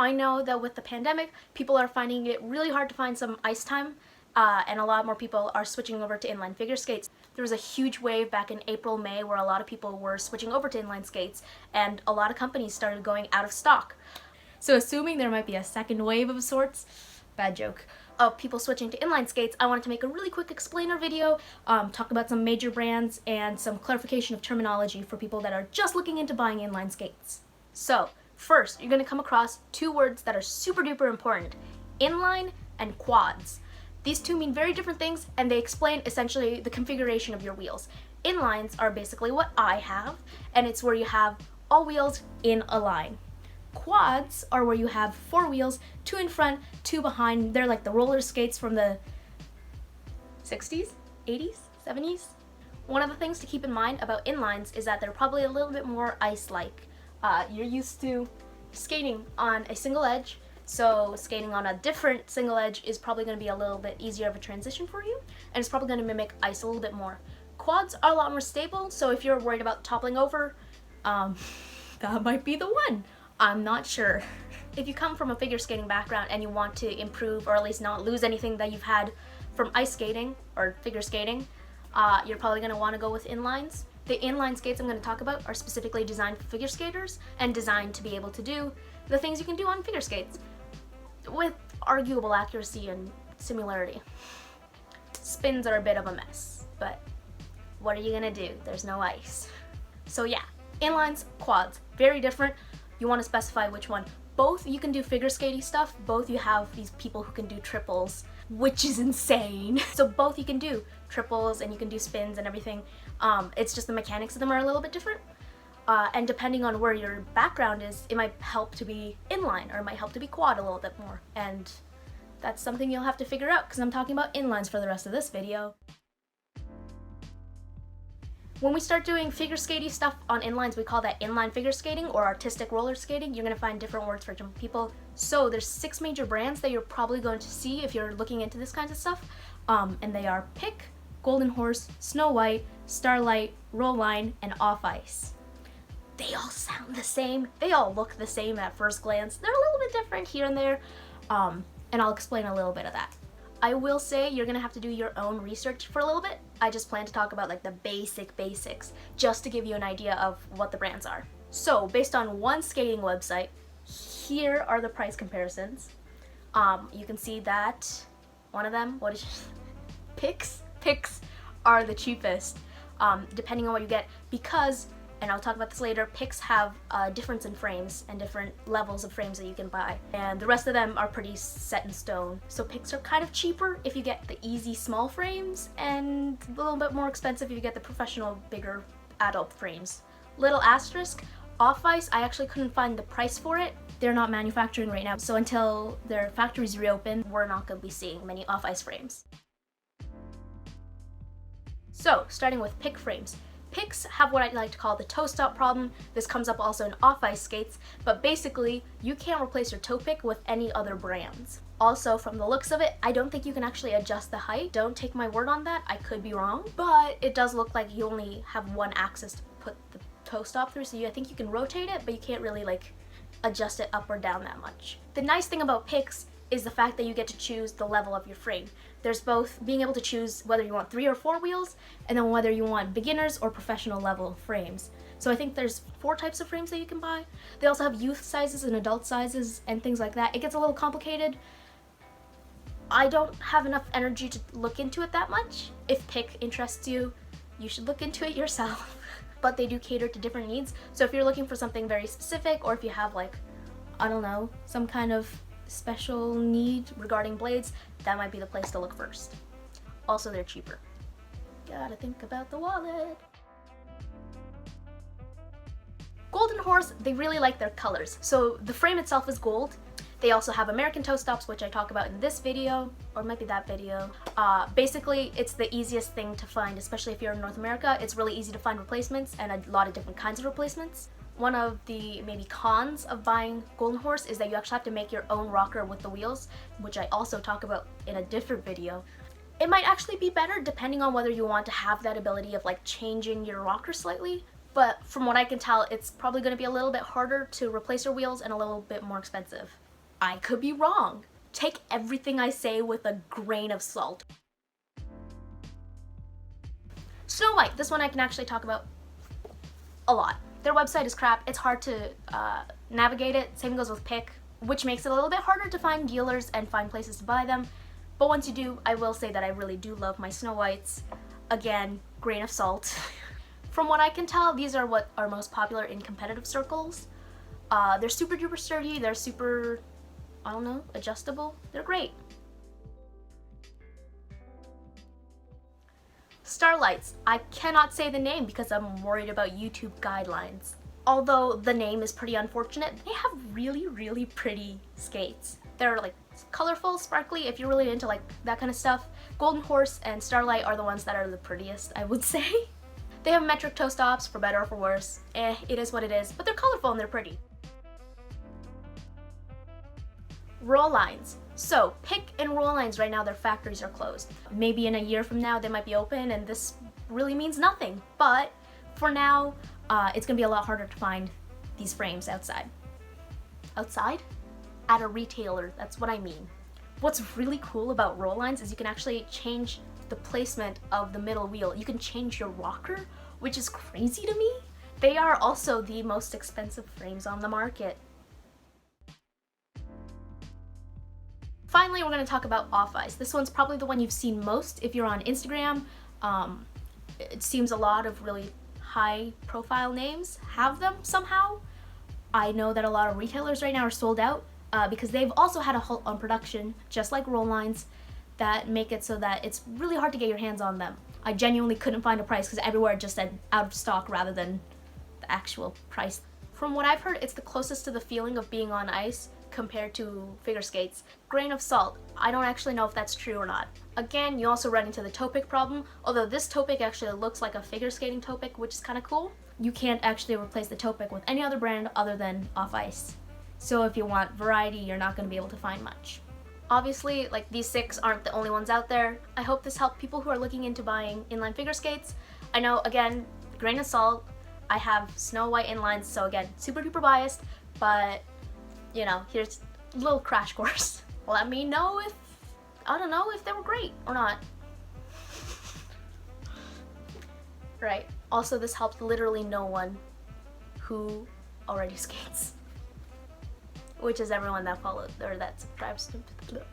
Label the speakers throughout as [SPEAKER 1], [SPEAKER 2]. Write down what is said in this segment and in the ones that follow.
[SPEAKER 1] I know that with the pandemic, people are finding it really hard to find some ice time, and a lot more people are switching over to inline figure skates. There was a huge wave back in April, May, where a lot of people were switching over to inline skates, and a lot of companies started going out of stock. So assuming there might be a second wave of sorts, bad joke, of people switching to inline skates, I wanted to make a really quick explainer video, talk about some major brands and some clarification of terminology for people that are just looking into buying inline skates. So, first, you're going to come across two words that are super duper important: inline and quads. These two mean very different things, and they explain essentially the configuration of your wheels. Inlines are basically what I have, and it's where you have all wheels in a line. Quads are where you have four wheels, two in front, two behind. They're like the roller skates from the 60s, 80s, 70s. One of the things to keep in mind about inlines is that they're probably a little bit more ice-like. You're used to skating on a single edge, so skating on a different single edge is probably going to be a little bit easier of a transition for you, and it's probably going to mimic ice a little bit more. Quads are a lot more stable, so if you're worried about toppling over, that might be the one. I'm not sure. If you come from a figure skating background and you want to improve or at least not lose anything that you've had from ice skating or figure skating, you're probably going to want to go with inlines. The inline skates I'm going to talk about are specifically designed for figure skaters and designed to be able to do the things you can do on figure skates with arguable accuracy and similarity. Spins are a bit of a mess, but what are you going to do? There's no ice. So yeah, inlines, quads, very different. You want to specify which one. Both you can do figure skating stuff, both you have these people who can do triples, which is insane. So both you can do triples and you can do spins and everything. It's just the mechanics of them are a little bit different. And depending on where your background is, it might help to be inline or it might help to be quad a little bit more. And that's something you'll have to figure out because I'm talking about inlines for the rest of this video. When we start doing figure skating stuff on inlines, we call that inline figure skating or artistic roller skating. You're going to find different words for different people. So there's 6 major brands that you're probably going to see if you're looking into this kinds of stuff. And they are PIC, Golden Horse, Snow White, Starlight, Roll Line, and Off Ice. They all sound the same. They all look the same at first glance. They're a little bit different here and there. And I'll explain a little bit of that. I will say you're gonna have to do your own research for a little bit. I just plan to talk about like the basics, just to give you an idea of what the brands are. So based on one skating website, here are the price comparisons. You can see that one of them, what is PICs? PICs are the cheapest, depending on what you get, because, and I'll talk about this later, PICs have a difference in frames and different levels of frames that you can buy. And the rest of them are pretty set in stone. So PICs are kind of cheaper if you get the easy small frames and a little bit more expensive if you get the professional bigger adult frames. Little asterisk, Off Ice, I actually couldn't find the price for it. They're not manufacturing right now. So until their factories reopen, we're not going to be seeing many Off Ice frames. So starting with PIC frames. PICs have what I like to call the toe stop problem. This comes up also in off-ice skates, but basically you can't replace your toe pick with any other brands. Also, from the looks of it, I don't think you can actually adjust the height. Don't take my word on that, I could be wrong, but it does look like you only have one axis to put the toe stop through, so I think you can rotate it, but you can't really like adjust it up or down that much. The nice thing about PICs is the fact that you get to choose the level of your frame. There's both being able to choose whether you want 3 or 4 wheels, and then whether you want beginners or professional level frames. So I think there's 4 types of frames that you can buy. They also have youth sizes and adult sizes and things like that. It gets a little complicated. I don't have enough energy to look into it that much. If PIC interests you, you should look into it yourself. But they do cater to different needs. So if you're looking for something very specific, or if you have like, I don't know, some kind of special need regarding blades, that might be the place to look first. Also, they're cheaper. Gotta think about the wallet. Golden Horse, they really like their colors. So the frame itself is gold. They also have American toe stops, which I talk about in this video, or it might be that video. Basically, it's the easiest thing to find, especially if you're in North America. It's really easy to find replacements and a lot of different kinds of replacements. One of the maybe cons of buying Golden Horse is that you actually have to make your own rocker with the wheels, which I also talk about in a different video. It might actually be better depending on whether you want to have that ability of like changing your rocker slightly, but from what I can tell, it's probably going to be a little bit harder to replace your wheels and a little bit more expensive. I could be wrong. Take everything I say with a grain of salt. Snow White, this one I can actually talk about a lot. Their website is crap. It's hard to navigate it. Same goes with PIC, which makes it a little bit harder to find dealers and find places to buy them. But once you do, I will say that I really do love my Snow Whites. Again, grain of salt. From what I can tell, these are what are most popular in competitive circles. They're super duper sturdy. They're super, I don't know, adjustable. They're great. Starlights. I cannot say the name because I'm worried about YouTube guidelines. Although the name is pretty unfortunate, they have really, really pretty skates. They're like colorful, sparkly, if you're really into like that kind of stuff. Golden Horse and Starlight are the ones that are the prettiest, I would say. They have metric toe stops, for better or for worse. It is what it is, but they're colorful and they're pretty. Roll lines. So, PIC and roll lines right now, their factories are closed. Maybe in a year from now they might be open and this really means nothing. But for now, it's gonna be a lot harder to find these frames outside. Outside? At a retailer, that's what I mean. What's really cool about roll lines is you can actually change the placement of the middle wheel. You can change your rocker, which is crazy to me. They are also the most expensive frames on the market. Finally, we're going to talk about off-ice. This one's probably the one you've seen most if you're on Instagram. It seems a lot of really high-profile names have them somehow. I know that a lot of retailers right now are sold out because they've also had a halt on production, just like roll lines, that make it so that it's really hard to get your hands on them. I genuinely couldn't find a price because everywhere just said out of stock rather than the actual price. From what I've heard, it's the closest to the feeling of being on ice compared to figure skates. Grain of salt. I don't actually know if that's true or not. Again, you also run into the toe pick problem, although this toe pick actually looks like a figure skating toe pick, which is kind of cool. You can't actually replace the toe pick with any other brand other than off ice. So if you want variety, you're not going to be able to find much. Obviously, like, these 6 aren't the only ones out there. I hope this helped people who are looking into buying inline figure skates. I know, again, grain of salt, I have Snow White inlines, so again, super duper biased, but you know, here's a little crash course. Let me know if, I don't know, if they were great or not. Right. Also, this helped literally no one who already skates, which is everyone that followed or that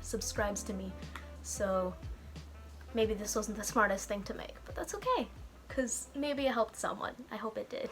[SPEAKER 1] subscribes to me. So maybe this wasn't the smartest thing to make, but that's okay, because maybe it helped someone. I hope it did.